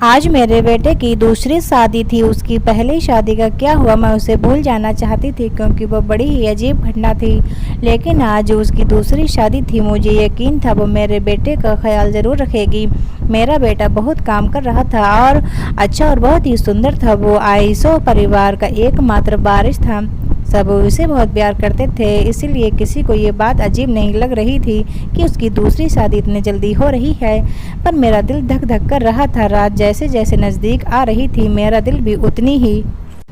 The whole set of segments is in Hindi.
आज मेरे बेटे की दूसरी शादी थी। उसकी पहली शादी का क्या हुआ मैं उसे भूल जाना चाहती थी, क्योंकि वो बड़ी ही अजीब घटना थी। लेकिन आज उसकी दूसरी शादी थी। मुझे यकीन था वो मेरे बेटे का ख्याल ज़रूर रखेगी। मेरा बेटा बहुत काम कर रहा था और अच्छा और बहुत ही सुंदर था। वो आयशो परिवार का एकमात्र वारिस था। सब उसे बहुत प्यार करते थे, इसीलिए किसी को ये बात अजीब नहीं लग रही थी कि उसकी दूसरी शादी इतनी जल्दी हो रही है। पर मेरा दिल धक धक कर रहा था। रात जैसे जैसे नज़दीक आ रही थी, मेरा दिल भी उतनी ही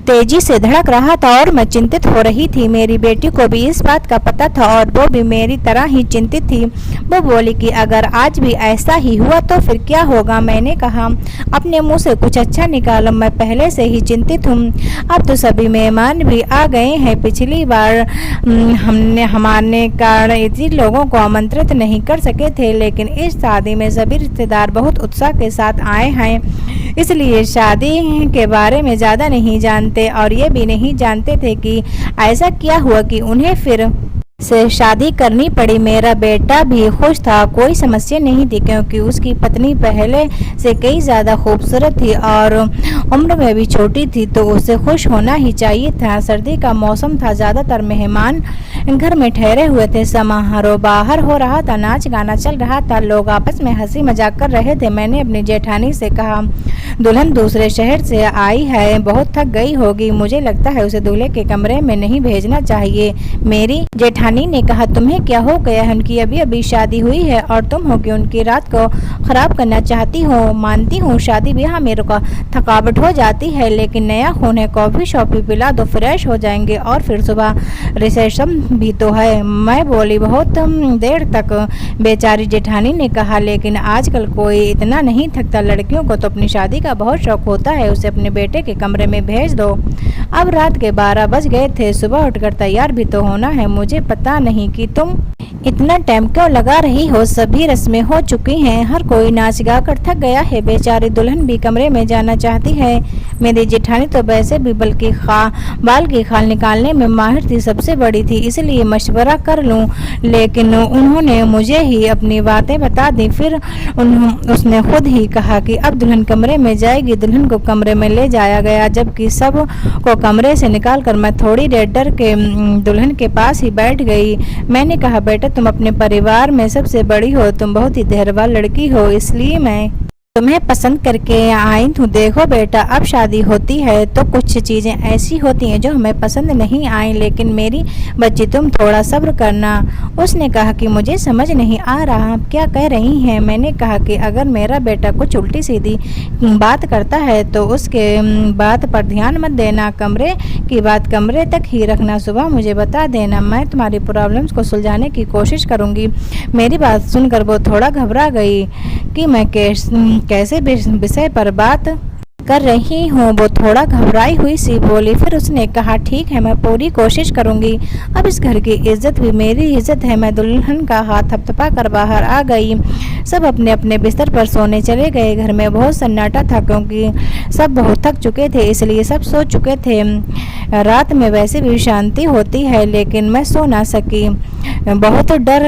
तेजी से धड़क रहा था और मैं चिंतित हो रही थी। मेरी बेटी को भी इस बात का पता था और वो भी मेरी तरह ही चिंतित थी। वो बोली कि अगर आज भी ऐसा ही हुआ तो फिर क्या होगा। मैंने कहा, अपने मुंह से कुछ अच्छा निकालो, मैं पहले से ही चिंतित हूँ। अब तो सभी मेहमान भी आ गए हैं। पिछली बार हमने हमारे कारण इतने लोगों को आमंत्रित नहीं कर सके थे, लेकिन इस शादी में सभी रिश्तेदार बहुत उत्साह के साथ आए हैं। इसलिए शादी के बारे में ज़्यादा नहीं जानते और ये भी नहीं जानते थे कि ऐसा क्या हुआ कि उन्हें फिर से शादी करनी पड़ी। मेरा बेटा भी खुश था, कोई समस्या नहीं थी, क्योंकि उसकी पत्नी पहले से कई ज़्यादा खूबसूरत थी और उम्र में भी छोटी थी, तो उसे खुश होना ही चाहिए था। सर्दी का मौसम था, ज़्यादातर मेहमान घर में ठहरे हुए थे। समारोह बाहर हो रहा था, नाच गाना चल रहा था, लोग आपस में हंसी मजाक कर रहे थे। मैंने अपनी जेठानी से कहा, दुल्हन दूसरे शहर से आई है, बहुत थक गई होगी, मुझे लगता है उसे दूल्हे के कमरे में नहीं भेजना चाहिए। मेरी जेठानी ने कहा, तुम्हें क्या हो गया है? उनकी अभी अभी शादी हुई है और तुम हो कि उनकी रात को खराब करना चाहती हो। मानती हूँ शादी ब्याह मेरे को थकावट हो जाती है, लेकिन नया खून है, कॉफ़ी शॉपी पिला दो, फ्रेश हो जाएंगे और फिर सुबह रिसेप्शन भी तो है। मैं बोली, बहुत देर तक? बेचारी जेठानी ने कहा, लेकिन आजकल कोई इतना नहीं थकता, लड़कियों को तो अपनी शादी का बहुत शौक होता है, उसे अपने बेटे के कमरे में भेज दो। अब रात के 12 बज गए थे, सुबह उठकर तैयार भी तो होना है। मुझे पता नहीं कि तुम इतना टाइम क्यों लगा रही हो, सभी रस्में हो चुकी हैं, हर कोई नाच गा कर थक गया है, बेचारी दुल्हन भी कमरे में जाना चाहती है। मेरी जेठानी तो वैसे भी बल्कि बाल की खाल निकालने में माहिर थी, सबसे बड़ी थी, इसलिए मशवरा कर लूं, लेकिन उन्होंने मुझे ही अपनी बातें बता दी। फिर उसने खुद ही कहा कि अब दुल्हन कमरे में जाएगी। दुल्हन को कमरे में ले जाया गया, जबकि सब को कमरे से निकाल कर मैं थोड़ी देर डर के दुल्हन के पास ही बैठ गई। मैंने कहा, बेटा तुम अपने परिवार में सबसे बड़ी हो, तुम बहुत ही धैर्यवान लड़की हो, इसलिए मैं तुम्हें पसंद करके आई हूँ। देखो बेटा, अब शादी होती है तो कुछ चीज़ें ऐसी होती हैं जो हमें पसंद नहीं आई, लेकिन मेरी बच्ची तुम थोड़ा सब्र करना। उसने कहा कि मुझे समझ नहीं आ रहा आप क्या कह रही हैं। मैंने कहा कि अगर मेरा बेटा कुछ उल्टी सीधी बात करता है तो उसके बात पर ध्यान मत देना, कमरे की बात कमरे तक ही रखना, सुबह मुझे बता देना, मैं तुम्हारी प्रॉब्लम्स को सुलझाने की कोशिश करूँगी। मेरी बात सुनकर वो थोड़ा घबरा गई कि मैं कैसे विषय पर बात कर रही हूँ। वो थोड़ा घबराई हुई सी बोली। फिर उसने कहा, ठीक है, मैं पूरी कोशिश करूँगी। अब इस घर की इज्जत भी मेरी इज्जत है। मैं दुल्हन का हाथ थपथपा कर बाहर आ गई। सब अपने अपने बिस्तर पर सोने चले गए। घर में बहुत सन्नाटा था, क्योंकि सब बहुत थक चुके थे, इसलिए सब सो चुके थे। रात में वैसे भी शांति होती है, लेकिन मैं सो ना सकी, बहुत डर।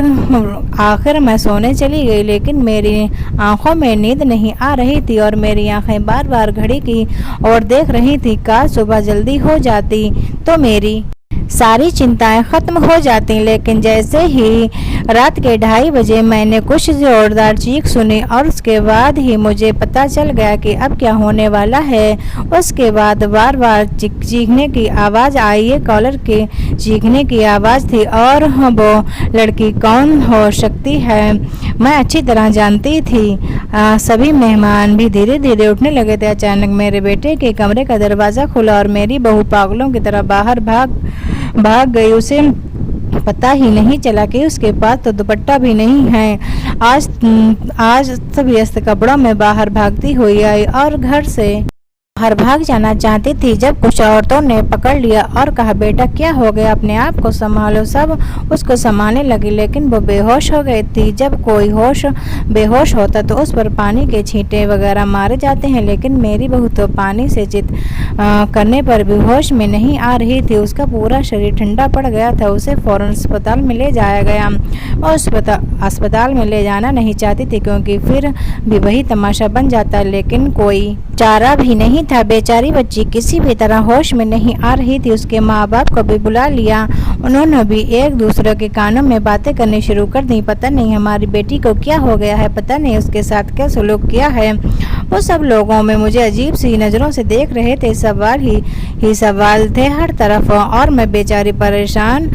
आखिर मैं सोने चली गई, लेकिन मेरी आंखों में नींद नहीं आ रही थी और मेरी आंखें बार बार घड़ी की ओर देख रही थी। काश सुबह जल्दी हो जाती तो मेरी सारी चिंताएं खत्म हो जाती। लेकिन जैसे ही रात के 2:30 बजे मैंने कुछ जोरदार चीख सुनी और उसके बाद ही मुझे पता चल गया कि अब क्या होने वाला है। उसके बाद बार बार चीखने की आवाज़ आई। ये कॉलर के चीखने की आवाज़ थी और वो लड़की कौन हो सकती है मैं अच्छी तरह जानती थी। सभी मेहमान भी धीरे धीरे उठने लगे थे। अचानक मेरे बेटे के कमरे का दरवाज़ा खुला और मेरी बहू पागलों की तरह बाहर भाग गई। उसे पता ही नहीं चला कि उसके पास तो दुपट्टा भी नहीं है। आज अस्त व्यस्त कपड़ों में बाहर भागती हुई आई और घर से बाहर भाग जाना चाहती थी जब कुछ औरतों ने पकड़ लिया और कहा, बेटा क्या हो गया, अपने आप को संभालो। सब उसको संभालने लगी लेकिन वो बेहोश हो गई थी। जब कोई बेहोश होता तो उस पर पानी के छींटे वगैरह मारे जाते हैं, लेकिन मेरी बहू तो पानी से करने पर भी होश में नहीं आ रही थी। उसका पूरा शरीर ठंडा पड़ गया था। उसे फौरन अस्पताल में ले जाया गया और अस्पताल में ले जाना नहीं चाहती थी क्योंकि फिर भी वही तमाशा बन जाता, लेकिन कोई चारा भी नहीं था। बेचारी बच्ची किसी भी तरह होश में नहीं आ रही थी। उसके माँ बाप को भी बुला लिया। उन्होंने भी एक दूसरे के कानों में बातें करनी शुरू कर दी। पता नहीं हमारी बेटी को क्या हो गया है, पता नहीं उसके साथ क्या सलूक किया है। वो सब लोगों में मुझे अजीब सी नज़रों से देख रहे थे। सवाल ही सवाल थे हर तरफ और मैं बेचारी परेशान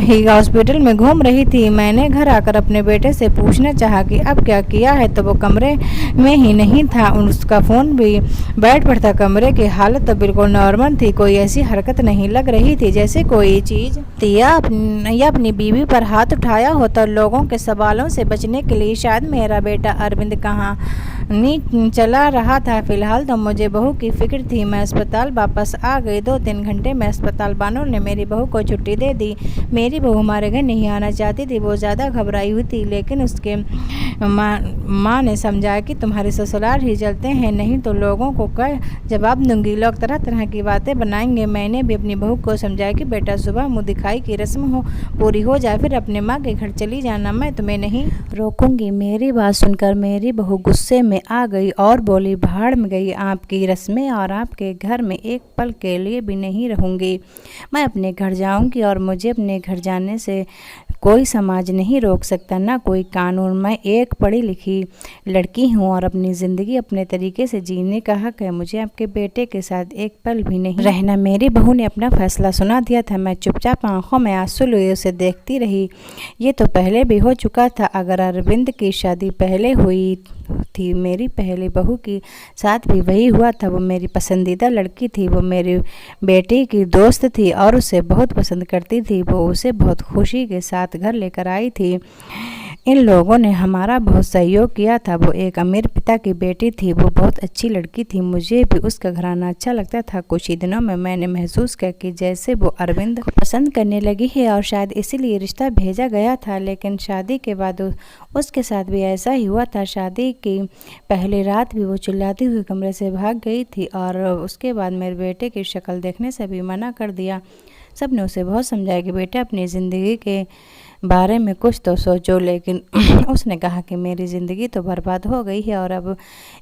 ही हॉस्पिटल में घूम रही थी। मैंने घर आकर अपने बेटे से पूछना चाहा कि अब क्या किया है, तो वो कमरे में ही नहीं था। उसका फ़ोन भी बेड पर था। कमरे की हालत तो बिल्कुल नॉर्मल थी। कोई ऐसी हरकत नहीं लग रही थी जैसे कोई चीज़ या अपनी बीवी पर हाथ उठाया हो। तो लोगों के सवालों से बचने के लिए शायद मेरा बेटा अरविंद कहाँ चला रहा था। फिलहाल तो मुझे बहू की फिक्र थी। मैं अस्पताल वापस आ गई। 2-3 घंटे में अस्पताल वालों ने मेरी बहू को छुट्टी दे दी। मेरी बहू हमारे घर नहीं आना चाहती थी। वो ज़्यादा घबराई हुई थी, लेकिन उसके माँ ने समझाया कि तुम्हारे ससुराल ही चलते हैं, नहीं तो लोगों को क्या जवाब दूंगी। लोग तरह तरह की बातें बनाएंगे। मैंने भी अपनी बहू को समझाया कि बेटा सुबह मुँह दिखाई की रस्म पूरी हो जाए फिर अपने माँ के घर चली जाना, मैं तुम्हें नहीं रोकूंगी। मेरी बात सुनकर मेरी बहू गुस्से में आ गई और बोली, भाड़ में गई आपकी रस्में और आपके घर में एक पल के लिए भी नहीं रहूंगी। मैं अपने घर जाऊंगी और मुझे अपने घर जाने से कोई समाज नहीं रोक सकता, ना कोई कानून। मैं एक पढ़ी लिखी लड़की हूँ और अपनी ज़िंदगी अपने तरीके से जीने का हक है। मुझे आपके बेटे के साथ एक पल भी नहीं रहना। मेरी बहू ने अपना फैसला सुना दिया था। मैं चुपचाप आंखों में आंसू लिए उसे देखती रही। ये तो पहले भी हो चुका था। अगर अरविंद की शादी पहले हुई थी, मेरी पहली बहू के साथ भी वही हुआ था। वो मेरी पसंदीदा लड़की थी। वो मेरी बेटी की दोस्त थी और उसे बहुत पसंद करती थी। वो उसे बहुत खुशी के साथ घर लेकर आई थी। इन लोगों ने हमारा बहुत सहयोग किया था। वो एक अमीर पिता की बेटी थी। वो बहुत अच्छी लड़की थी। मुझे भी उसका घराना अच्छा लगता था। कुछ ही दिनों में मैंने महसूस किया कि जैसे वो अरविंद को पसंद करने लगी है और शायद इसीलिए रिश्ता भेजा गया था। लेकिन शादी के बाद उसके साथ भी ऐसा ही हुआ था। शादी की पहली रात भी वो चिल्लाती हुई कमरे से भाग गई थी और उसके बाद मेरे बेटे की शक्ल देखने से भी मना कर दिया। सब ने उसे बहुत समझाया कि बेटा अपनी ज़िंदगी के बारे में कुछ तो सोचो, लेकिन उसने कहा कि मेरी ज़िंदगी तो बर्बाद हो गई है। और अब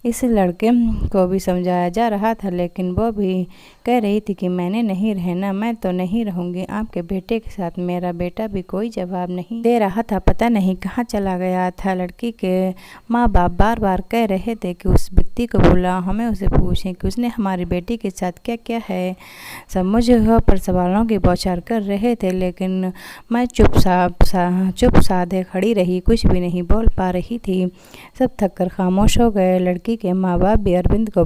इस लड़के को भी समझाया जा रहा था, लेकिन वो भी कह रही थी कि मैंने नहीं रहना, मैं तो नहीं रहूँगी आपके बेटे के साथ। मेरा बेटा भी कोई जवाब नहीं दे रहा था, पता नहीं कहाँ चला गया था। लड़की के माँ बाप बार बार कह रहे थे कि उस व्यक्ति को बुला, हमें उसे पूछें कि उसने हमारी बेटी के साथ क्या क्या है। सब मुझे पर सवालों की बौछार कर रहे थे, लेकिन मैं चुप साधे खड़ी रही, कुछ भी नहीं बोल पा रही थी। सब थक कर खामोश हो गए। लड़की के माँ बाप भी अरविंद को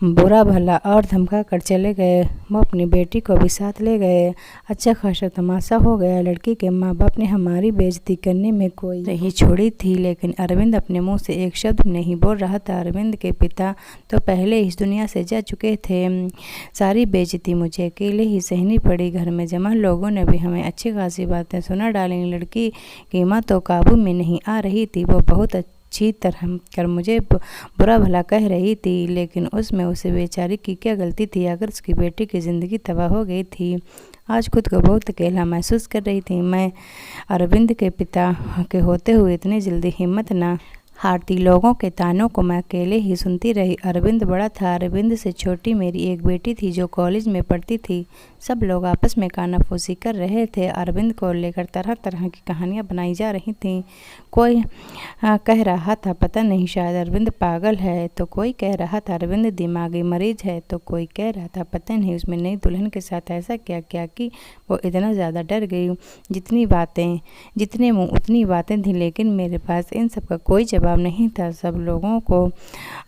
बुरा भला और धमका कर चले गए। वो अपनी बेटी को भी साथ ले गए। अच्छा खासा तमाशा हो गया। लड़की के माँ बाप ने हमारी बेइज्जती करने में कोई नहीं छोड़ी थी, लेकिन अरविंद अपने मुंह से एक शब्द नहीं बोल रहा था। अरविंद के पिता तो पहले इस दुनिया से जा चुके थे। सारी बेइज्जती मुझे अकेले ही सहनी पड़ी। घर में जमा लोगों ने भी हमें अच्छी खासी बातें सुना डाली। लड़की की माँ तो काबू में नहीं आ रही थी। वो बहुत अच्छी तरह कर मुझे बुरा भला कह रही थी, लेकिन उसमें उसे बेचारी की क्या गलती थी। अगर उसकी बेटी की ज़िंदगी तबाह हो गई थी। आज खुद को बहुत अकेला महसूस कर रही थी। मैं अरविंद के पिता के होते हुए इतनी जल्दी हिम्मत ना हारती। लोगों के तानों को मैं अकेले ही सुनती रही। अरविंद बड़ा था। अरविंद से छोटी मेरी एक बेटी थी जो कॉलेज में पढ़ती थी। सब लोग आपस में कानाफूसी कर रहे थे। अरविंद को लेकर तरह तरह की कहानियां बनाई जा रही थीं। कोई कह रहा था पता नहीं शायद अरविंद पागल है, तो कोई कह रहा था अरविंद दिमागी मरीज है, तो कोई कह रहा था पता नहीं उसमें नई दुल्हन के साथ ऐसा क्या किया कि वो इतना ज़्यादा डर गई। जितने मुँह उतनी बातें थीं, लेकिन मेरे पास इन सब का कोई जवाब नहीं था। सब लोगों को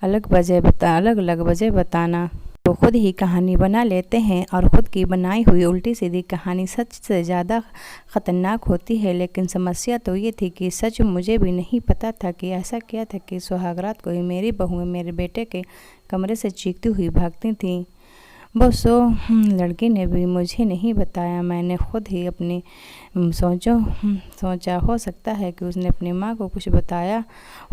अलग अलग वजह बताना वो खुद ही कहानी बना लेते हैं और ख़ुद की बनाई हुई उल्टी सीधी कहानी सच से ज़्यादा ख़तरनाक होती है। लेकिन समस्या तो ये थी कि सच मुझे भी नहीं पता था कि ऐसा क्या था कि सुहागरात को ही मेरी बहुएं मेरे बेटे के कमरे से चीखती हुई भागती थीं। वो लड़की ने भी मुझे नहीं बताया। मैंने खुद ही अपनी सोचा हो सकता है कि उसने अपनी माँ को कुछ बताया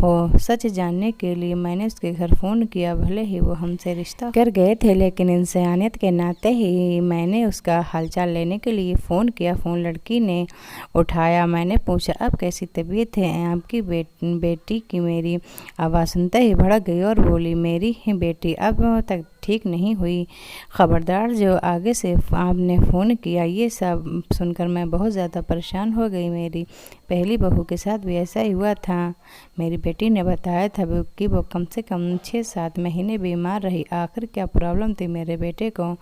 हो। सच जानने के लिए मैंने उसके घर फ़ोन किया। भले ही वो हमसे रिश्ता कर गए थे, लेकिन इंसानियत के नाते ही मैंने उसका हालचाल लेने के लिए फ़ोन किया। फ़ोन लड़की ने उठाया। मैंने पूछा, अब कैसी तबीयत है आपकी बेटी की? मेरी आवाज़ सुनते ही भड़क गई और बोली, मेरी बेटी अब तक ठीक नहीं हुई। ख़बरदार, जो आगे से आपने फ़ोन किया। ये सब सुनकर मैं बहुत ज़्यादा परेशान हो गई। मेरी पहली बहू के साथ भी ऐसा ही हुआ था। मेरी बेटी ने बताया था कि वो कम से कम 6-7 महीने बीमार रही। आखिर क्या प्रॉब्लम थी मेरे बेटे को?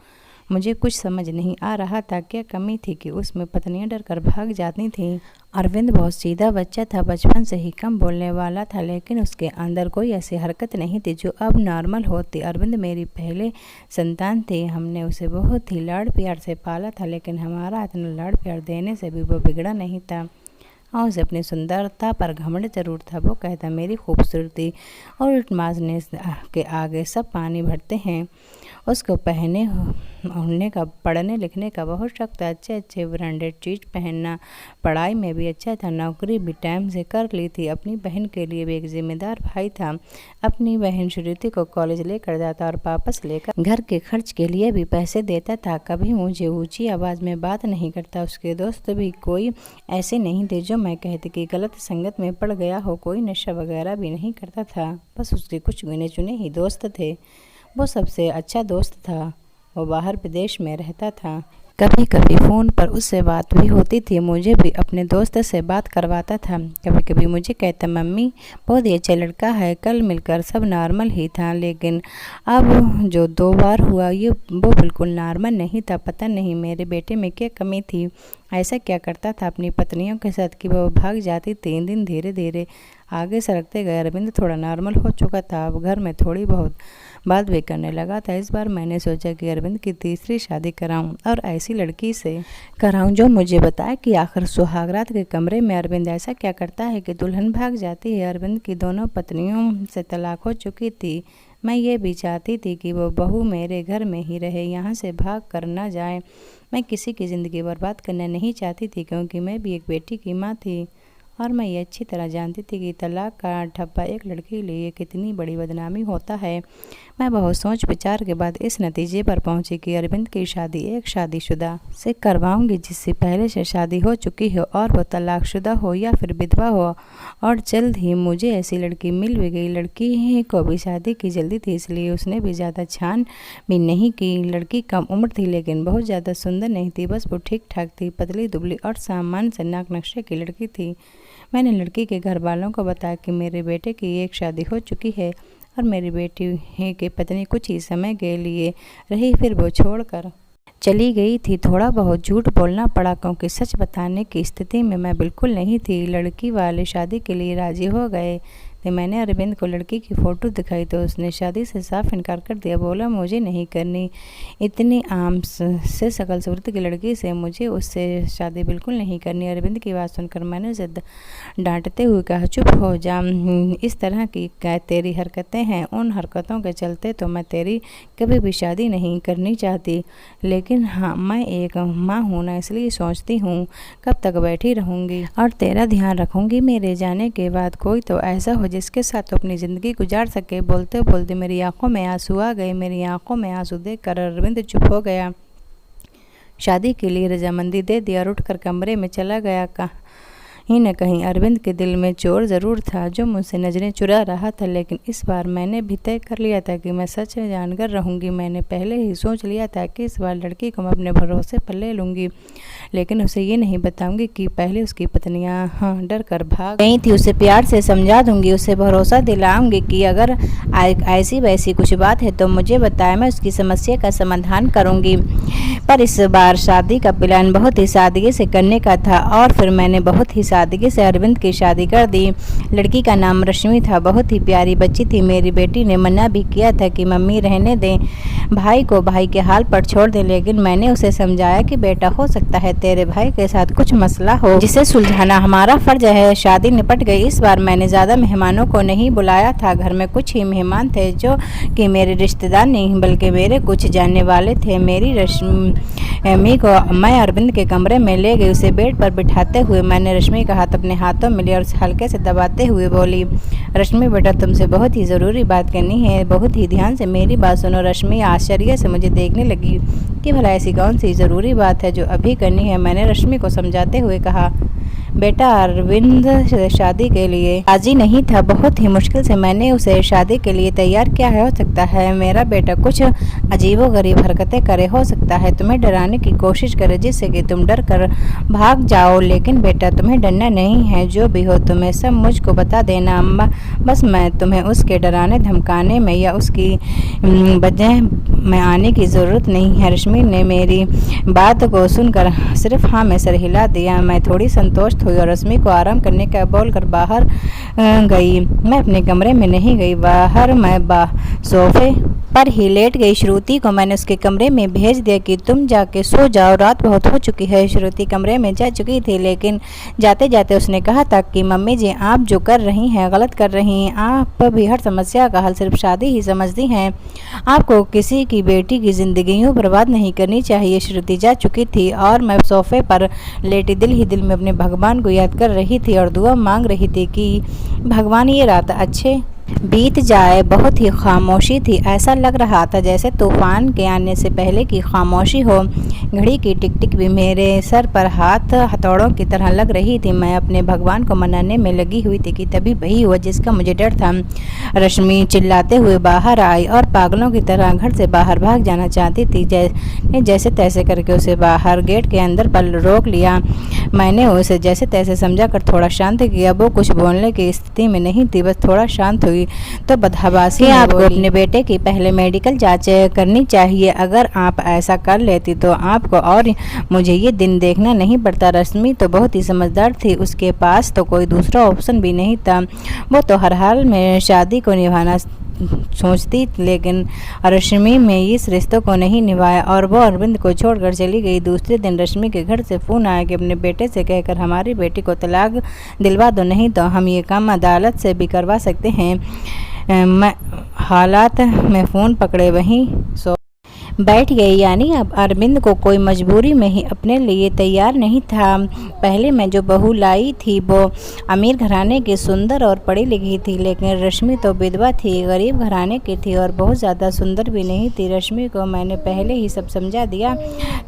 मुझे कुछ समझ नहीं आ रहा था। क्या कमी थी कि उसमें पत्नियां डर कर भाग जाती थीं? अरविंद बहुत सीधा बच्चा था, बचपन से ही कम बोलने वाला था, लेकिन उसके अंदर कोई ऐसी हरकत नहीं थी जो अब नॉर्मल होती। अरविंद मेरी पहले संतान थी। हमने उसे बहुत ही लाड़ प्यार से पाला था, लेकिन हमारा इतना लाड़ प्यार देने से भी वो बिगड़ा नहीं था और उसे अपनी सुंदरता पर घमंड जरूर था। वो कहता, मेरी खूबसूरती और इतमाज़ने के आगे सब पानी भरते हैं। उसको पहने ओढ़ने का, पढ़ने लिखने का बहुत शौक था। अच्छे ब्रांडेड चीज़ पहनना। पढ़ाई में भी अच्छा था। नौकरी भी टाइम से कर ली थी। अपनी बहन के लिए भी एक जिम्मेदार भाई था। अपनी बहन श्रुति को कॉलेज लेकर जाता और वापस लेकर घर के खर्च के लिए भी पैसे देता था। कभी मुझे ऊंची आवाज़ में बात नहीं करता। उसके दोस्त भी कोई ऐसे नहीं थे जो मैं कहती कि गलत संगत में पड़ गया हो। कोई नशा वगैरह भी नहीं करता था। बस उसके कुछ गिने चुने ही दोस्त थे। वो सबसे अच्छा दोस्त था। वो बाहर विदेश में रहता था। कभी कभी फ़ोन पर उससे बात भी होती थी। मुझे भी अपने दोस्त से बात करवाता था। कभी कभी मुझे कहता, मम्मी बहुत ही अच्छा लड़का है। कल मिलकर सब नॉर्मल ही था, लेकिन अब जो 2 बार हुआ वो बिल्कुल नॉर्मल नहीं था। पता नहीं मेरे बेटे में क्या कमी थी। ऐसा क्या करता था अपनी पत्नियों के साथ कि वो भाग जाती। 3 दिन धीरे धीरे आगे सरकते गए। अरविंद थोड़ा नॉर्मल हो चुका था। अब घर में थोड़ी बहुत बात भी करने लगा था। इस बार मैंने सोचा कि अरविंद की तीसरी शादी कराऊं और ऐसी लड़की से कराऊं जो मुझे बताए कि आखिर सुहागरात के कमरे में अरविंद ऐसा क्या करता है कि दुल्हन भाग जाती है। अरविंद की दोनों पत्नियों से तलाक हो चुकी थी। मैं ये भी चाहती थी कि वो बहू मेरे घर में ही रहे, यहाँ से भाग कर ना जाए। मैं किसी की ज़िंदगी बर्बाद करना नहीं चाहती थी, क्योंकि मैं भी एक बेटी की माँ थी और मैं ये अच्छी तरह जानती थी कि तलाक का ठप्पा एक लड़की के लिए कितनी बड़ी बदनामी होता है। मैं बहुत सोच विचार के बाद इस नतीजे पर पहुंची कि अरविंद की शादी एक शादीशुदा से करवाऊंगी जिससे पहले से शादी हो चुकी हो और वो तलाकशुदा हो या फिर विधवा हो। और जल्द ही मुझे ऐसी लड़की मिल भी गई। लड़की को भी शादी की जल्दी थी, इसलिए उसने भी ज़्यादा छान भी नहीं की। लड़की कम उम्र थी, लेकिन बहुत ज़्यादा सुंदर नहीं थी। बस वो ठीक ठाक थी, पतली दुबली और सामान्य से नाक नक्शे की लड़की थी। मैंने लड़की के घर वालों को बताया कि मेरे बेटे की एक शादी हो चुकी है और मेरी बेटी की पत्नी कुछ ही समय के लिए रही, फिर वो छोड़कर चली गई थी। थोड़ा बहुत झूठ बोलना पड़ा, क्योंकि सच बताने की स्थिति में मैं बिल्कुल नहीं थी। लड़की वाले शादी के लिए राजी हो गए थे। मैंने अरविंद को लड़की की फ़ोटो दिखाई तो उसने शादी से साफ इनकार कर दिया। बोला, मुझे नहीं करनी। इतनी आम से शकल सूरत की लड़की से मुझे उससे शादी बिल्कुल नहीं करनी। अरविंद की बात सुनकर मैंने उसे डांटते हुए कहा, चुप हो जा। इस तरह की क्या तेरी हरकतें हैं? उन हरकतों के चलते तो मैं तेरी कभी भी शादी नहीं करनी चाहती, लेकिन हाँ, मैं एक माँ हूँ ना, इसलिए सोचती हूँ कब तक बैठी रहूँगी और तेरा ध्यान रखूँगी। मेरे जाने के बाद कोई तो ऐसा हो जिसके साथ तो अपनी ज़िंदगी गुजार सके। बोलते बोलते मेरी आंखों में आंसू आ गए। मेरी आंखों में आंसू देखकर अरविंद चुप हो गया। शादी के लिए रजामंदी दे दी और उठकर कमरे में चला गया। कहीं न कहीं अरविंद के दिल में चोर ज़रूर था जो मुझसे नज़रें चुरा रहा था, लेकिन इस बार मैंने भी तय कर लिया था कि मैं सच जानकर रहूँगी। मैंने पहले ही सोच लिया था कि इस बार लड़की को मैं अपने भरोसे पर ले लूँगी, लेकिन उसे ये नहीं बताऊँगी कि पहले उसकी पत्नियाँ डर कर भाग गई थी। उसे प्यार से समझा दूँगी, उसे भरोसा दिलाऊँगी कि अगर ऐसी वैसी कुछ बात है तो मुझे बताए, मैं उसकी समस्या का समाधान करूँगी। पर इस बार शादी का प्लान बहुत ही सादगी से करने का था और फिर मैंने बहुत ही सादगी से अरविंद की शादी कर दी। लड़की का नाम रश्मि था, बहुत ही प्यारी बच्ची थी। मेरी बेटी ने मना भी किया था कि मम्मी रहने दें, भाई को भाई के हाल पर छोड़ दें, लेकिन मैंने उसे समझाया कि बेटा हो सकता है तेरे भाई के साथ कुछ मसला हो जिसे सुलझाना हमारा फर्ज है। शादी निपट गई। इस बार मैंने ज़्यादा मेहमानों को नहीं बुलाया था। घर में कुछ ही मेहमान थे जो कि मेरे रिश्तेदार नहीं बल्कि मेरे कुछ जानने वाले थे। मेरी रश्मि को मैं अरविंद के कमरे में ले गई। उसे बेड पर बिठाते हुए मैंने रश्मि का हाथ अपने हाथों में लिया और हल्के से दबाते हुए बोली, रश्मि बेटा तुमसे बहुत ही ज़रूरी बात करनी है, बहुत ही ध्यान से मेरी बात सुनो। रश्मि आश्चर्य से मुझे देखने लगी कि भला ऐसी कौन सी ज़रूरी बात है जो अभी करनी है। मैंने रश्मि को समझाते हुए कहा, बेटा अरविंद शादी के लिए राजी नहीं था। बहुत ही मुश्किल से मैंने उसे शादी के लिए तैयार किया है। हो सकता है मेरा बेटा कुछ अजीबोगरीब हरकतें करे, हो सकता है तुम्हें डराने की कोशिश करे जिससे कि तुम डर कर भाग जाओ, लेकिन बेटा तुम्हें डरना नहीं है। जो भी हो तुम्हें सब मुझको बता देना। बस मैं तुम्हें उसके डराने धमकाने में या उसकी वजह में आने की ज़रूरत नहीं है। रश्मि ने मेरी बात को सुनकर सिर्फ हाँ में सर हिला दिया। मैं थोड़ी संतुष्ट हुई और रश्मि को आराम करने का बोलकर बाहर गई। मैं अपने कमरे में नहीं गई, बाहर मैं सोफे पर ही लेट गई। श्रुति को मैंने उसके कमरे में भेज दिया कि तुम जाके सो जाओ, रात बहुत हो चुकी है। श्रुति कमरे में जा चुकी थी, लेकिन जाते जाते उसने कहा था कि मम्मी जी आप जो कर रही हैं गलत कर रही हैं। आप भी हर समस्या का हल सिर्फ शादी ही समझती हैं। आपको किसी की बेटी की ज़िंदगी यूँ बर्बाद नहीं करनी चाहिए। श्रुति जा चुकी थी और मैं सोफे पर लेटी दिल ही दिल में अपने भगवान को याद कर रही थी और दुआ मांग रही थी कि भगवान ये रात अच्छे बीत जाए। बहुत ही खामोशी थी। ऐसा लग रहा था जैसे तूफान के आने से पहले की खामोशी हो। घड़ी की टिक टिक भी मेरे सर पर हथौड़ों की तरह लग रही थी। मैं अपने भगवान को मनाने में लगी हुई थी कि तभी वही हुआ जिसका मुझे डर था। रश्मि चिल्लाते हुए बाहर आई और पागलों की तरह घर से बाहर भाग जाना चाहती थी। जैसे तैसे करके उसे बाहर गेट के अंदर पर रोक लिया। मैंने उसे जैसे तैसे समझा कर थोड़ा शांत किया। वो कुछ बोलने की स्थिति में नहीं थी, बस थोड़ा शांत हुई तो बदहवासी आपको अपने बेटे की पहले मेडिकल जांच करनी चाहिए। अगर आप ऐसा कर लेती तो आपको और मुझे ये दिन देखना नहीं पड़ता। रश्मि तो बहुत ही समझदार थी, उसके पास तो कोई दूसरा ऑप्शन भी नहीं था। वो तो हर हाल में शादी को निभाना सोचती, लेकिन रश्मि में इस रिश्तों को नहीं निभाया और वो अरविंद को छोड़कर चली गई। दूसरे दिन रश्मि के घर से फ़ोन आया कि अपने बेटे से कहकर हमारी बेटी को तलाक दिलवा दो, नहीं तो हम ये काम अदालत से भी करवा सकते हैं। मैं हालात में फ़ोन पकड़े वहीं बैठ गई। यानी अब अरविंद को कोई मजबूरी में ही अपने लिए तैयार नहीं था। पहले मैं जो बहू लाई थी वो अमीर घराने की सुंदर और पढ़ी लिखी थी, लेकिन रश्मि तो विधवा थी, गरीब घराने की थी और बहुत ज़्यादा सुंदर भी नहीं थी। रश्मि को मैंने पहले ही सब समझा दिया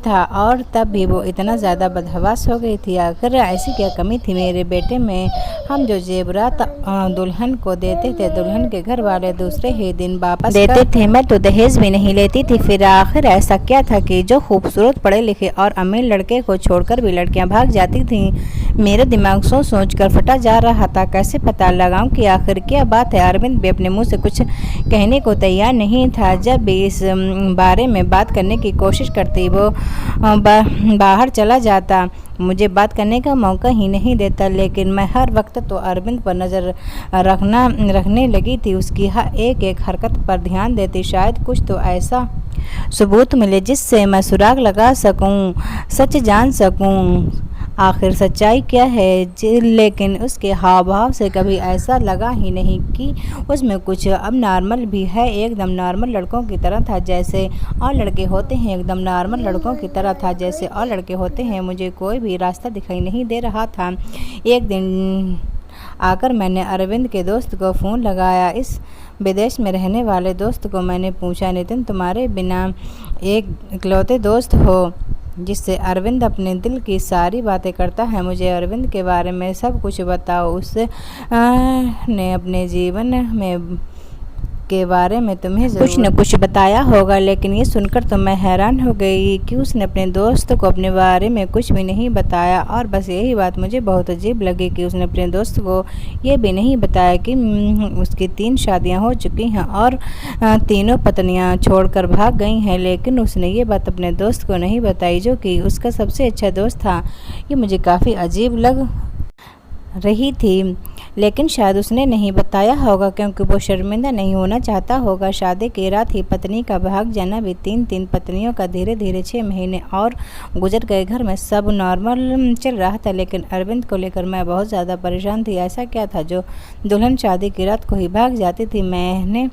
था और तब भी वो इतना ज़्यादा बदहवास हो गई थी। आखिर ऐसी क्या कमी थी मेरे बेटे में। हम जो जेवरात दुल्हन को देते थे, दुल्हन के घर वाले दूसरे ही दिन वापस देते थे। मैं तो दहेज भी नहीं लेती थी। फिर आखिर ऐसा क्या था कि जो खूबसूरत पढ़े लिखे और अमीर लड़के को छोड़कर भी लड़कियां भाग जाती थीं। मेरा दिमाग सोच सोच कर फटा जा रहा था। कैसे पता लगाऊं कि आखिर क्या बात है। अरविंद भी अपने मुंह से कुछ कहने को तैयार नहीं था। जब भी इस बारे में बात करने की कोशिश करती वो बाहर चला जाता, मुझे बात करने का मौका ही नहीं देता। लेकिन मैं हर वक्त तो अरविंद पर नज़र रखने लगी थी, उसकी हर एक हरकत पर ध्यान देती। शायद कुछ तो ऐसा सबूत मिले जिससे मैं सुराग लगा सकूं, सच जान सकूं आखिर सच्चाई क्या है। लेकिन उसके हाव भाव से कभी ऐसा लगा ही नहीं कि उसमें कुछ अब नॉर्मल भी है। एकदम नॉर्मल लड़कों की तरह था जैसे और लड़के होते हैं, एकदम नॉर्मल लड़कों की तरह था जैसे और लड़के होते हैं। मुझे कोई भी रास्ता दिखाई नहीं दे रहा था। एक दिन आकर मैंने अरविंद के दोस्त को फ़ोन लगाया। इस विदेश में रहने वाले दोस्त को मैंने पूछा, नितिन तुम्हारे बिना एक इकलौते दोस्त हो जिससे अरविंद अपने दिल की सारी बातें करता है, मुझे अरविंद के बारे में सब कुछ बताओ। उसने अपने जीवन में के बारे में तुम्हें कुछ न कुछ बताया होगा। लेकिन ये सुनकर तो मैं हैरान हो गई कि उसने अपने दोस्त को अपने बारे में कुछ भी नहीं बताया। और बस यही बात मुझे बहुत अजीब लगी कि उसने अपने दोस्त को ये भी नहीं बताया कि उसकी 3 शादियां हो चुकी हैं और तीनों पत्नियां छोड़कर भाग गई हैं। लेकिन उसने ये बात अपने दोस्त को नहीं बताई जो कि उसका सबसे अच्छा दोस्त था। ये मुझे काफ़ी अजीब रही थी, लेकिन शायद उसने नहीं बताया होगा क्योंकि वो शर्मिंदा नहीं होना चाहता होगा। शादी की रात ही पत्नी का भाग जाना भी 3 पत्नियों का धीरे धीरे 6 महीने और गुजर गए। घर में सब नॉर्मल चल रहा था, लेकिन अरविंद को लेकर मैं बहुत ज़्यादा परेशान थी। ऐसा क्या था जो दुल्हन शादी की रात को ही भाग जाती थी? मैंने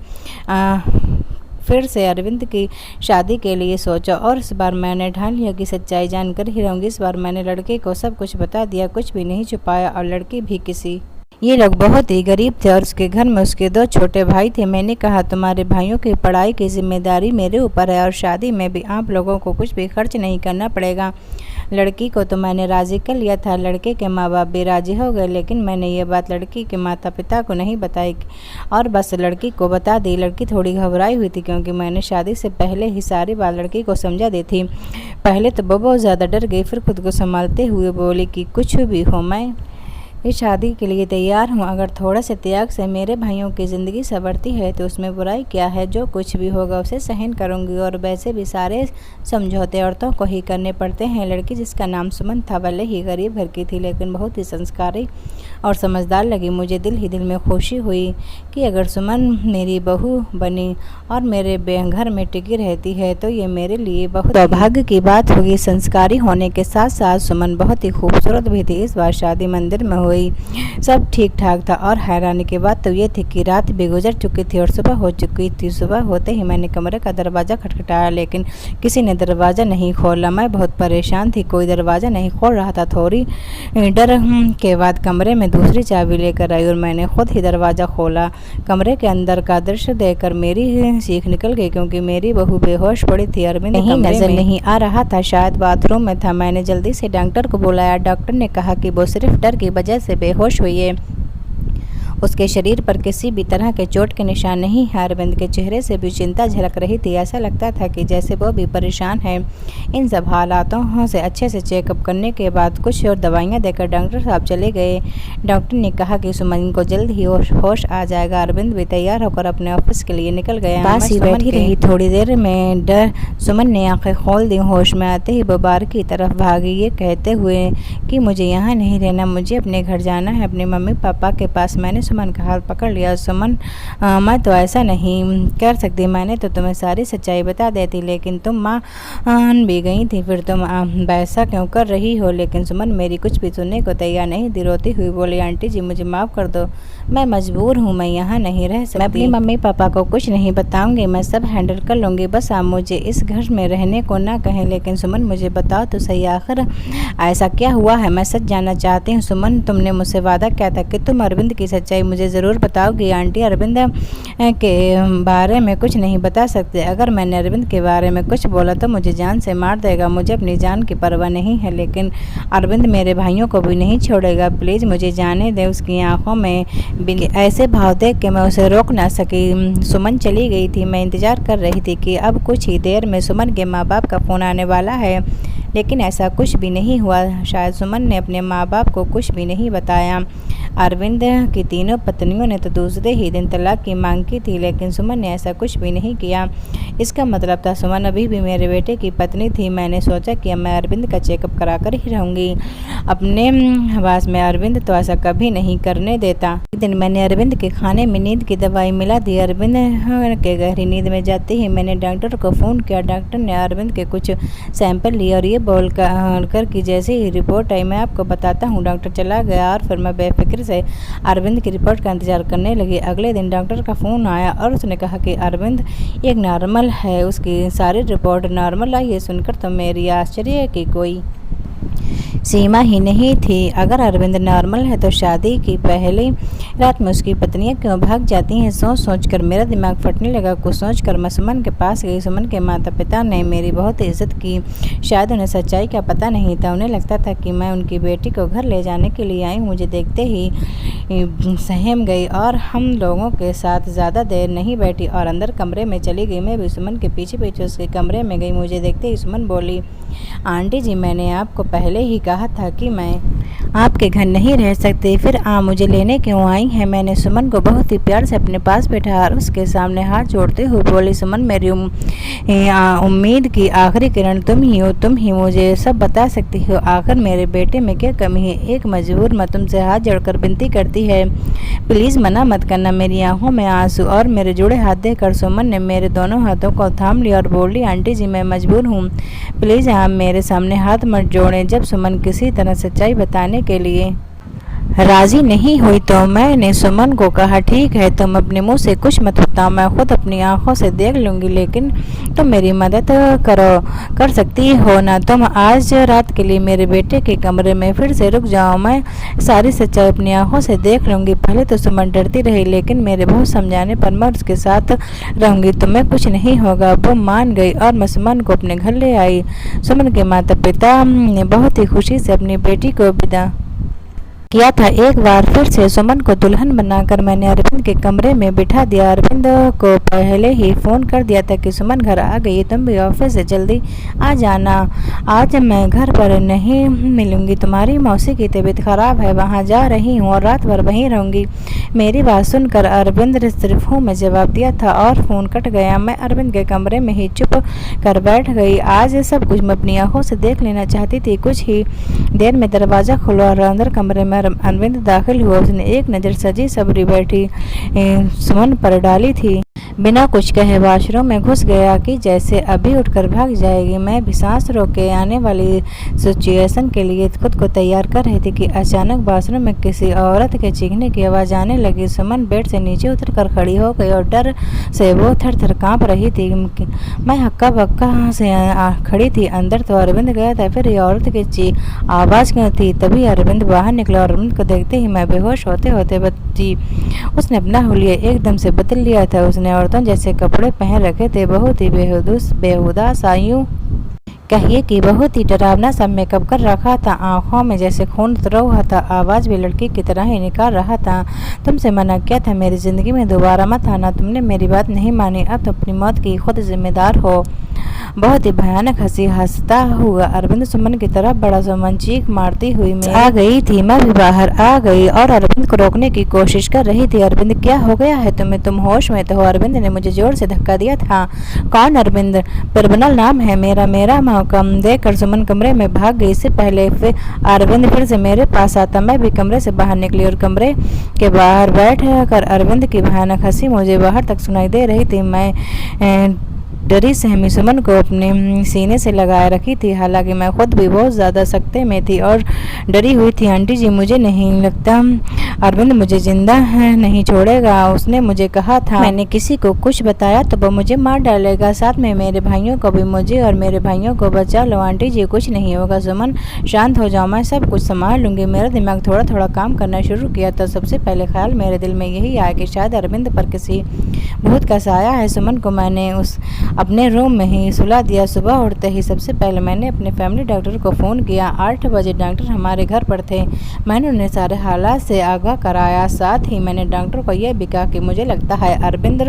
फिर से अरविंद की शादी के लिए सोचा और इस बार मैंने ठान लिया कि सच्चाई जानकर ही रहूंगी। इस बार मैंने लड़के को सब कुछ बता दिया, कुछ भी नहीं छुपाया। और लड़की भी किसी ये लोग बहुत ही गरीब थे और उसके घर में उसके 2 छोटे भाई थे। मैंने कहा तुम्हारे भाइयों की पढ़ाई की जिम्मेदारी मेरे ऊपर है और शादी में भी आप लोगों को कुछ भी खर्च नहीं करना पड़ेगा। लड़की को तो मैंने राज़ी कर लिया था, लड़के के माँ बाप भी राज़ी हो गए, लेकिन मैंने ये बात लड़की के माता पिता को नहीं बताई और बस लड़की को बता दी। लड़की थोड़ी घबराई हुई थी क्योंकि मैंने शादी से पहले ही सारी बात लड़की को समझा दी थी। पहले तो वो बहुत ज़्यादा डर गई, फिर खुद को संभालते हुए बोली कि कुछ भी हो मैं इस शादी के लिए तैयार हूँ। अगर थोड़ा से त्याग से मेरे भाइयों की ज़िंदगी संवरती है तो उसमें बुराई क्या है? जो कुछ भी होगा उसे सहन करूँगी और वैसे भी सारे समझौते औरतों को ही करने पड़ते हैं। लड़की जिसका नाम सुमन था भले ही गरीब घर की थी, लेकिन बहुत ही संस्कारी और समझदार लगी। मुझे दिल ही दिल में खुशी हुई कि अगर सुमन मेरी बहू बनी और मेरे घर में टिकी रहती है तो ये मेरे लिए बहुत सौभाग्य की बात होगी। संस्कारी होने के साथ साथ सुमन बहुत ही खूबसूरत भी थी। इस बार शादी मंदिर में हुई, सब ठीक ठाक था और हैरानी की बात तो ये थी कि रात भी गुजर चुकी थी और सुबह हो चुकी थी। सुबह होते ही मैंने कमरे का दरवाज़ा खटखटाया, लेकिन किसी ने दरवाज़ा नहीं खोला। मैं बहुत परेशान थी, कोई दरवाज़ा नहीं खोल रहा था। थोड़ी डर के बाद कमरे में दूसरी चाबी लेकर आई और मैंने खुद ही दरवाज़ा खोला। कमरे के अंदर का दृश्य देखकर मेरी चीख निकल गई क्योंकि मेरी बहू बेहोश पड़ी थी। अरविंद कहीं नजर नहीं आ रहा था, शायद बाथरूम में था। मैंने जल्दी से डॉक्टर को बुलाया। डॉक्टर ने कहा कि वो सिर्फ डर की वजह से बेहोश हुई है, उसके शरीर पर किसी भी तरह के चोट के निशान नहीं है। अरविंद के चेहरे से भी चिंता झलक रही थी, ऐसा लगता था कि जैसे वो भी परेशान है। इन सब हालातों से अच्छे से चेकअप करने के बाद कुछ और दवाइयां देकर डॉक्टर साहब चले गए। डॉक्टर ने कहा कि सुमन को जल्द ही होश आ जाएगा। अरविंद भी तैयार होकर अपने ऑफिस के लिए निकल गया। पास ही बैठी रही। थोड़ी देर में सुमन ने आंखें खोल दी। होश में आते ही वो बार की तरफ भागी, ये कहते हुए कि मुझे यहाँ नहीं रहना, मुझे अपने घर जाना है, अपने मम्मी पापा के पास। मैंने सुमन का हाथ पकड़ लिया। सुमन, मैं तो ऐसा नहीं कर सकती, मैंने तो तुम्हें सारी सच्चाई बता देती, लेकिन तुम मान भी गई थी, फिर तुम वैसा क्यों कर रही हो? लेकिन सुमन मेरी कुछ भी सुनने को तैयार नहीं थी। रोती हुई बोली, आंटी जी मुझे माफ़ कर दो, मैं मजबूर हूँ, मैं यहाँ नहीं रह सकती। मैं अपनी मम्मी पापा को कुछ नहीं बताऊँगी, मैं सब हैंडल कर लूँगी, बस आप मुझे इस घर में रहने को ना कहें। लेकिन सुमन मुझे बताओ तो सही, आखिर ऐसा क्या हुआ है? मैं सच जानना चाहती हूँ। सुमन, तुमने मुझसे वादा किया था कि तुम अरविंद की सच्चाई मुझे ज़रूर बताओगी। आंटी, अरविंद के बारे में कुछ नहीं बता सकते। अगर मैंने अरविंद के बारे में कुछ बोला तो मुझे जान से मार देगा। मुझे अपनी जान की परवाह नहीं है, लेकिन अरविंद मेरे भाइयों को भी नहीं छोड़ेगा। प्लीज़ मुझे जाने दे। उसकी आंखों में ऐसे भाव देख के मैं उसे रोक ना सकी। सुमन चली गई थी। मैं इंतज़ार कर रही थी कि अब कुछ ही देर में सुमन के माँ बाप का फ़ोन आने वाला है, लेकिन ऐसा कुछ भी नहीं हुआ। शायद सुमन ने अपने माँ बाप को कुछ भी नहीं बताया। अरविंद की तीनों पत्नियों ने तो दूसरे ही दिन तलाक की मांग की थी, लेकिन सुमन ने ऐसा कुछ भी नहीं किया। इसका मतलब था सुमन अभी भी मेरे बेटे की पत्नी थी। मैंने सोचा कि मैं अरविंद का चेकअप कराकर ही रहूँगी। अपने आवाज़ में अरविंद तो ऐसा कभी नहीं करने देता। एक दिन मैंने अरविंद के खाने में नींद की दवाई मिला दी। अरविंद के गहरी नींद में जाते ही मैंने डॉक्टर को फ़ोन किया। डॉक्टर ने अरविंद के कुछ सैंपल लिए और ये बोल कर कि जैसे ही रिपोर्ट आई मैं आपको बताता हूँ। डॉक्टर चला गया और फिर मैं बेफिक्र से अरविंद की रिपोर्ट का इंतजार करने लगी। अगले दिन डॉक्टर का फ़ोन आया और उसने कहा कि अरविंद एक नॉर्मल है, उसकी सारी रिपोर्ट नॉर्मल आई है। सुनकर तो मेरी आश्चर्य की कोई सीमा ही नहीं थी। अगर अरविंद नॉर्मल है तो शादी की पहली रात में उसकी पत्नियां क्यों भाग जाती हैं? सोच सोच कर मेरा दिमाग फटने लगा। कुछ सोच कर मैं सुमन के पास गई। सुमन के माता पिता ने मेरी बहुत इज्जत की। शायद उन्हें सच्चाई का पता नहीं था। उन्हें लगता था कि मैं उनकी बेटी को घर ले जाने के लिए आई। मुझे देखते ही सहम गई और हम लोगों के साथ ज़्यादा देर नहीं बैठी और अंदर कमरे में चली गई। मैं भी सुमन के पीछे पीछे उसके कमरे में गई। मुझे देखते ही सुमन बोली, आंटी जी मैंने आपको पहले ही कहा था कि मैं आपके घर नहीं रह सकते, फिर आप मुझे लेने क्यों आई हैं? मैंने सुमन को बहुत ही प्यार से अपने पास बैठाया और उसके सामने हाथ जोड़ते हुए बोली, सुमन मेरी उम्मीद की आखिरी किरण तुम ही हो, तुम ही मुझे सब बता सकती हो। आखिर मेरे बेटे में क्या कमी है? एक मजबूर माँ तुमसे हाथ जोड़कर विनती करती है, प्लीज़ मना मत करना। मेरी आंखों में आंसू और मेरे जुड़े हाथ देखकर सुमन ने मेरे दोनों हाथों को थाम लिया और बोली, आंटी जी मैं मजबूर हूँ, प्लीज़ आप मेरे सामने हाथ मत जोड़ें। जब सुमन किसी तरह सच्चाई बताने के लिए राजी नहीं हुई तो मैंने सुमन को कहा, ठीक है तुम अपने मुंह से कुछ मत बताओ, मैं खुद अपनी आंखों से देख लूँगी, लेकिन तुम मेरी मदद कर सकती हो ना? तुम आज रात के लिए मेरे बेटे के कमरे में फिर से रुक जाओ, मैं सारी सच्चाई अपनी आंखों से देख लूँगी। पहले तो सुमन डरती रही, लेकिन मेरे बहुत समझाने पर मैं उसके साथ रहूँगी, तुम्हें कुछ नहीं होगा। वो मान गई और मैं सुमन को अपने घर ले आई। सुमन के माता पिता ने बहुत ही खुशी से अपनी बेटी को विदा किया था। एक बार फिर से सुमन को दुल्हन बनाकर मैंने अरविंद के कमरे में बिठा दिया। अरविंद को पहले ही फ़ोन कर दिया था कि सुमन घर आ गई, तुम भी ऑफिस से जल्दी आ जाना, आज मैं घर पर नहीं मिलूंगी, तुम्हारी मौसी की तबीयत खराब है, वहाँ जा रही हूँ और रात भर वहीं रहूँगी। मेरी बात सुनकर अरविंद ने सिर्फ हूँ में जवाब दिया था और फ़ोन कट गया। मैं अरविंद के कमरे में ही चुप कर बैठ गई। आज सब कुछ मैं अपनी आंखों से देख लेना चाहती थी। कुछ ही देर में दरवाज़ा खुला और अंदर कमरे में अरविंद दाखिल हुआ। उसने एक नज़र सजी सवरी बैठी सुमन पर डाली थी, बिना कुछ कहे वॉशरूम में घुस गया कि जैसे अभी उठकर भाग जाएगी। मैं भी सांस रोक के आने वाली सिचुएशन के लिए खुद को तैयार कर रही थी कि अचानक वॉशरूम में किसी औरत के चीखने की आवाज़ आने लगी। सुमन बेड से नीचे उतरकर खड़ी हो गई और डर से वो थर थर काँप रही थी। मैं हक्का बक्का से खड़ी थी। अंदर तो अरविंद गया था, फिर ये औरत की आवाज़ क्यों थी? तभी अरविंद बाहर निकला और अरविंद को देखते ही मैं बेहोश होते होते बची। उसने अपना हुलिया एकदम से बदल लिया था। उसने औरतों जैसे कपड़े पहन रखे थे, बहुत ही बेहुदा सा, यूं कहिए कि बहुत ही डरावना सा मेकअप कर रखा था। आंखों में जैसे खून उतर रहा था, आवाज़ भी लड़की की तरह ही निकाल रहा था। तुमसे मना किया था मेरी ज़िंदगी में दोबारा मत आना, तुमने मेरी बात नहीं मानी, अब तुम अपनी मौत की खुद जिम्मेदार हो। बहुत ही भयानक हंसी हंसता हुआ अरविंद सुमन की तरफ बड़ा। सुमन चीख मारती हुई मैं आ गई थी। मैं भी बाहर आ गई और अरविंद को रोकने की कोशिश कर रही थी। अरविंद क्या हो गया है तुम्हें? तुम होश में तो हो? अरविंद ने मुझे जोर से धक्का दिया था। कौन अरविंद? पिरबनल नाम है मेरा मौका देखकर सुमन कमरे में भाग गई। इससे पहले फिर अरविंद फिर से मेरे पास आता, मैं भी कमरे से बाहर निकली और कमरे के बाहर बैठ कर अरविंद की भयानक हंसी मुझे बाहर तक सुनाई दे रही थी। मैं डरी सहमी सुमन को अपने सीने से लगाए रखी थी। हालांकि मैं खुद भी बहुत ज़्यादा सख्ते में थी और डरी हुई थी। आंटी जी मुझे नहीं लगता अरविंद मुझे जिंदा नहीं छोड़ेगा, उसने मुझे कहा था मैंने किसी को कुछ बताया तो वो मुझे मार डालेगा, साथ में मेरे भाइयों को भी। मुझे और मेरे भाइयों को बचा लो आंटी जी, कुछ नहीं होगा। सुमन शांत हो जाओ, मैं सब कुछ संभाल लूँगी। मेरा दिमाग थोड़ा थोड़ा काम करना शुरू किया तो सबसे पहले ख्याल मेरे दिल में यही आया कि शायद अरविंद पर किसी भूत का साया है। सुमन को मैंने उस अपने रूम में ही सुला दिया। सुबह उठते ही सबसे पहले मैंने अपने फैमिली डॉक्टर को फ़ोन किया। 8 बजे डॉक्टर हमारे घर पर थे। मैंने उन्हें सारे हालात से आगाह कराया। साथ ही मैंने डॉक्टर को यह भी कहा कि मुझे लगता है अरविंद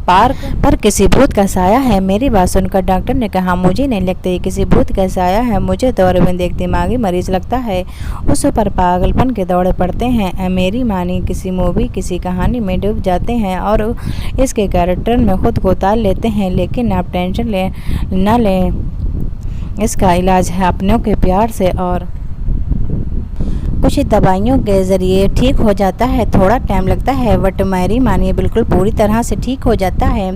पार्क पर किसी भूत का साया है। मेरी बात सुनकर डॉक्टर ने कहा, मुझे नहीं लगता ये किसी भूत का साया है, मुझे तो अरविंद एक दिमागी मरीज लगता है, उस पर पागलपन के दौड़े पड़ते हैं। मेरी मानी किसी मूवी किसी कहानी में डूब जाते हैं और इसके कैरेक्टर में खुद को उतार लेते हैं। लेकिन आप टेंशन न लें, इसका इलाज है अपनों के प्यार से और कुछ दवाइयों के ज़रिए ठीक हो जाता है। थोड़ा टाइम लगता है बट मेरी मानिए बिल्कुल पूरी तरह से ठीक हो जाता है।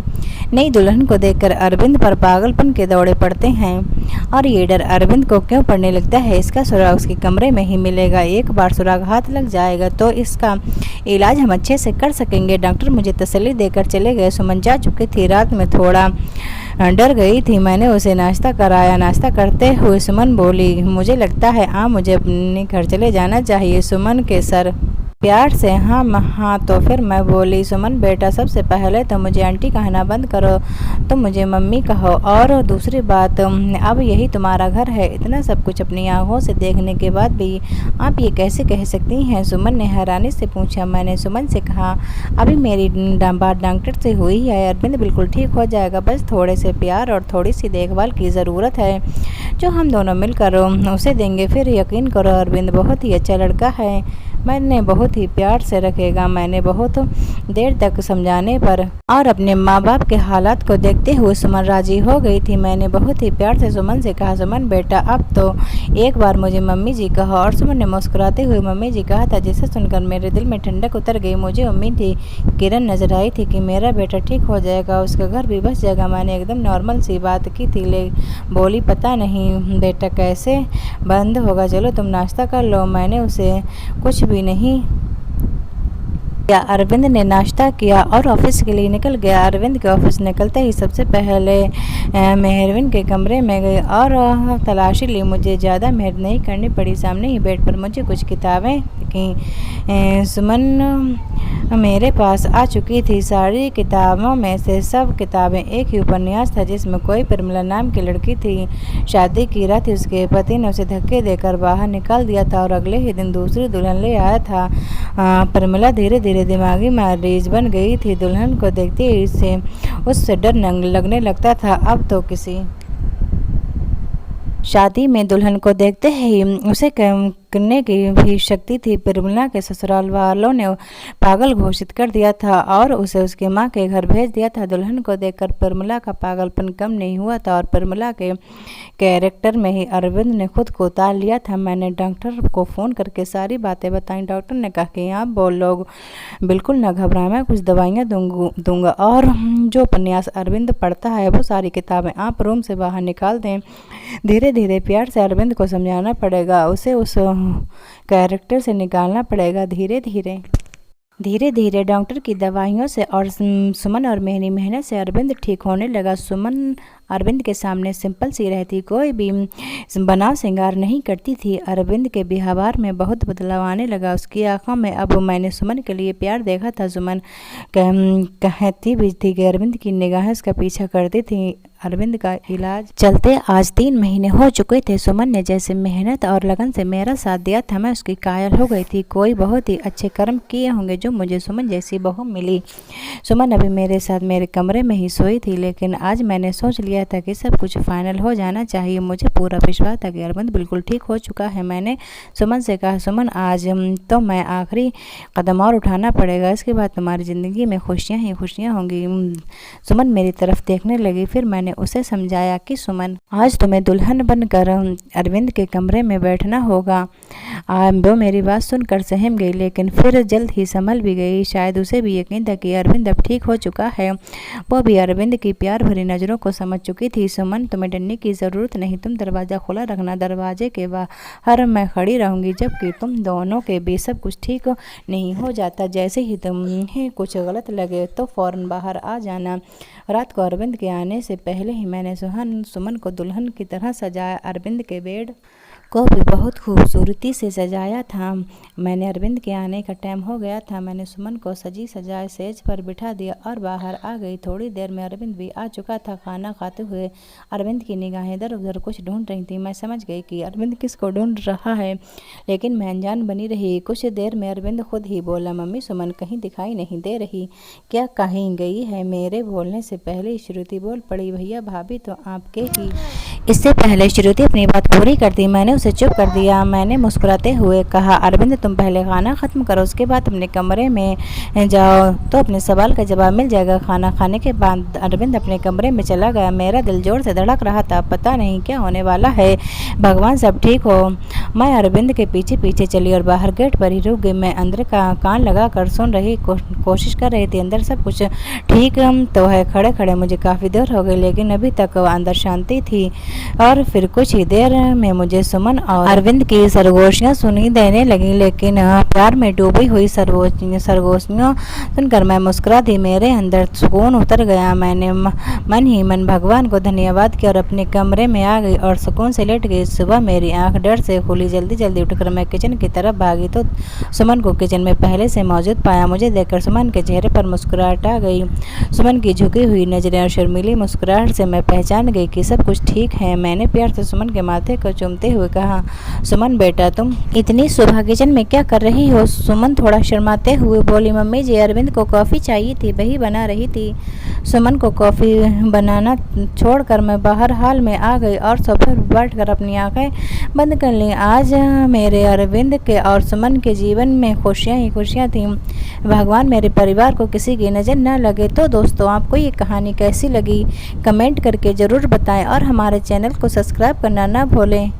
नई दुल्हन को देखकर अरविंद पर पागलपन के दौड़े पड़ते हैं और ये डर अरविंद को क्यों पड़ने लगता है, इसका सुराग उसके कमरे में ही मिलेगा। एक बार सुराग हाथ लग जाएगा तो इसका इलाज हम अच्छे से कर सकेंगे। डॉक्टर मुझे तसल्ली देकर चले गए। सुमन जा चुकी थी, रात में थोड़ा डर गई थी। मैंने उसे नाश्ता कराया। नाश्ता करते हुए सुमन बोली, मुझे लगता है मुझे अपने घर चले जाना चाहिए। सुमन के सर प्यार से हाँ तो फिर मैं बोली, सुमन बेटा सबसे पहले तो मुझे आंटी कहना बंद करो, तो मुझे मम्मी कहो, और दूसरी बात अब यही तुम्हारा घर है। इतना सब कुछ अपनी आंखों से देखने के बाद भी आप ये कैसे कह सकती हैं? सुमन ने हैरानी से पूछा। मैंने सुमन से कहा, अभी मेरी बात डॉक्टर से हुई है, अरविंद बिल्कुल ठीक हो जाएगा, बस थोड़े से प्यार और थोड़ी सी देखभाल की ज़रूरत है। जो हम दोनों मिलकर उसे देंगे। फिर यकीन करो अरविंद बहुत ही अच्छा लड़का है, मैंने बहुत ही प्यार से रखेगा। मैंने बहुत देर तक समझाने पर और अपने माँ बाप के हालात को देखते हुए सुमन राजी हो गई थी। मैंने बहुत ही प्यार से सुमन से कहा, सुमन बेटा अब तो एक बार मुझे मम्मी जी कहा। और सुमन ने मुस्कुराते हुए मम्मी जी कहा था, जिसे सुनकर मेरे दिल में ठंडक उतर गई। मुझे उम्मीद थी, किरण नजर आई थी कि मेरा बेटा ठीक हो जाएगा, उसका घर भी बस जाएगा। मैंने एकदम नॉर्मल सी बात की थी, ले बोली पता नहीं बेटा कैसे बंद होगा, चलो तुम नाश्ता कर लो। मैंने उसे कुछ भी नहीं किया। अरविंद ने नाश्ता किया और ऑफिस के लिए निकल गया। अरविंद के ऑफिस निकलते ही सबसे पहले मेहरविन के कमरे में गई और तलाशी ली। मुझे ज़्यादा मेहनत नहीं करनी पड़ी, सामने ही बेड पर मुझे कुछ किताबें की। सुमन मेरे पास आ चुकी थी। सारी किताबों में से सब किताबें एक ही उपन्यास था, जिसमें कोई परिमला नाम की लड़की थी। शादी की रात उसके पति ने उसे धक्के देकर बाहर निकाल दिया था और अगले ही दिन दूसरी दुल्हन ले आया था। परिमला धीरे धीरे दिमागी मरीज बन गई थी। दुल्हन को देखते ही उससे डर लगने लगता था। अब तो किसी शादी में दुल्हन को देखते ही उसे करने की भी शक्ति थी। परिमला के ससुराल वालों ने पागल घोषित कर दिया था और उसे उसकी मां के घर भेज दिया था। दुल्हन को देखकर परिमला का पागलपन कम नहीं हुआ था और परिमला के कैरेक्टर में ही अरविंद ने खुद को उतार लिया था। मैंने डॉक्टर को फ़ोन करके सारी बातें बताई। डॉक्टर ने कहा कि आप बोल लोग बिल्कुल न घबराएं, मैं कुछ दवाइयाँ दूंगा और जो उपन्यास अरविंद पढ़ता है वो सारी किताबें आप रूम से बाहर निकाल दें। धीरे धीरे प्यार से अरविंद को समझाना पड़ेगा, उसे उस कैरेक्टर से निकालना पड़ेगा। धीरे धीरे डॉक्टर की दवाइयों से और सुमन और मेरी मेहनत से अरविंद ठीक होने लगा। सुमन अरविंद के सामने सिंपल सी रहती, कोई भी बनाव श्रृंगार नहीं करती थी। अरविंद के व्यवहार में बहुत बदलाव आने लगा। उसकी आंखों में अब मैंने सुमन के लिए प्यार देखा था। सुमन कहती भी थी कि अरविंद की निगाहें उसका पीछा करती थी। अरविंद का इलाज चलते आज 3 महीने हो चुके थे। सुमन ने जैसे मेहनत और लगन से मेरा साथ दिया था, मैं उसकी कायल हो गई थी। कोई बहुत ही अच्छे कर्म किए होंगे जो मुझे सुमन जैसी बहू मिली। सुमन अभी मेरे साथ मेरे कमरे में ही सोई थी, लेकिन आज मैंने सोच लिया था कि सब कुछ फाइनल हो जाना चाहिए। मुझे पूरा विश्वास था कि अरविंद बिल्कुल ठीक हो चुका है। मैंने सुमन से कहा, सुमन आज तो मैं आखिरी कदम और उठाना पड़ेगा, इसके बाद तुम्हारी ज़िंदगी में खुशियाँ ही खुशियाँ होंगी। सुमन मेरी तरफ देखने लगी। फिर मैंने उसे समझाया कि सुमन आज तुम्हें दुल्हन बनकर अरविंद के कमरे में बैठना होगा। वो मेरी बात सुनकर सहम गई, लेकिन फिर जल्द ही संभल भी गई। शायद उसे भी यकीन था कि अरविंद अब ठीक हो चुका है। वो भी अरविंद की प्यार भरी नज़रों को समझ चुकी थी। सुमन तुम्हें डरने की ज़रूरत नहीं, तुम दरवाज़ा खुला रखना, दरवाजे के बाहर मैं खड़ी रहूँगी जबकि तुम दोनों के बीच सब कुछ ठीक नहीं हो जाता। जैसे ही तुम्हें कुछ गलत लगे तो फ़ौरन बाहर आ जाना। रात को अरविंद के आने से पहले ही मैंने सुमन को दुल्हन की तरह सजाया। अरविंद के बेड को भी बहुत खूबसूरती से सजाया था। मैंने अरविंद के आने का टाइम हो गया था। मैंने सुमन को सजी सजाए सेज पर बिठा दिया और बाहर आ गई। थोड़ी देर में अरविंद भी आ चुका था। खाना खाते हुए अरविंद की निगाहें इधर उधर कुछ ढूंढ रही थी। मैं समझ गई कि अरविंद किसको ढूंढ रहा है, लेकिन मैं अनजान बनी रही। कुछ देर में अरविंद खुद ही बोला, मम्मी सुमन कहीं दिखाई नहीं दे रही, क्या कहीं गई है? मेरे बोलने से पहले श्रुति बोल पड़ी, भैया भाभी तो आपके ही। इससे पहले श्रुति अपनी बात पूरी करती मैंने उसे चुप कर दिया। मैंने मुस्कुराते हुए कहा, अरविंद तुम पहले खाना ख़त्म करो, उसके बाद अपने कमरे में जाओ तो अपने सवाल का जवाब मिल जाएगा। खाना खाने के बाद अरविंद अपने कमरे में चला गया। मेरा दिल जोर से धड़क रहा था, पता नहीं क्या होने वाला है, भगवान सब ठीक हो। मैं अरविंद के पीछे पीछे चली और बाहर गेट पर ही रुक गई। मैं अंदर का कान लगा कर सुन रही कोशिश कर रही थी अंदर सब कुछ ठीक तो है। खड़े खड़े मुझे काफ़ी देर हो गई, लेकिन अभी तक अंदर शांति थी। और फिर कुछ ही देर में मुझे सुमन और अरविंद की सरगोशियाँ सुनी देने लगी, लेकिन प्यार में डूबी हुई सरगोशियाँ सुनकर मैं मुस्कुरा दी। मेरे अंदर सुकून उतर गया। मैंने मन ही मन भगवान को धन्यवाद किया और अपने कमरे में आ गई और सुकून से लेट गई। सुबह मेरी आंख डर से खुली। जल्दी जल्दी उठकर मैं किचन की तरफ भागी तो सुमन को किचन में पहले से मौजूद पाया। मुझे देखकर सुमन के चेहरे पर मुस्कुराहट आ गई। सुमन की झुकी हुई नजरें और शर्मीली मुस्कुराहट से मैं पहचान गई कि सब कुछ ठीक हैं। मैंने प्यार से सुमन के माथे को चूमते हुए कहा, सुमन बेटा तुम इतनी सुबह किचन में क्या कर रही हो? सुमन थोड़ा शर्माते हुए बोली, मम्मी जी अरविंद को कॉफ़ी चाहिए थी, वही बना रही थी। सुमन को कॉफ़ी बनाना छोड़कर मैं बाहर हाल में आ गई और सोफे पर बैठकर अपनी आंखें बंद कर ली। आज मेरे अरविंद के और सुमन के जीवन में खुशियाँ ही खुशियाँ थीं। भगवान मेरे परिवार को किसी की नज़र न लगे। तो दोस्तों, आपको ये कहानी कैसी लगी कमेंट करके ज़रूर बताएं और हमारे चैनल को सब्सक्राइब करना ना भूलें।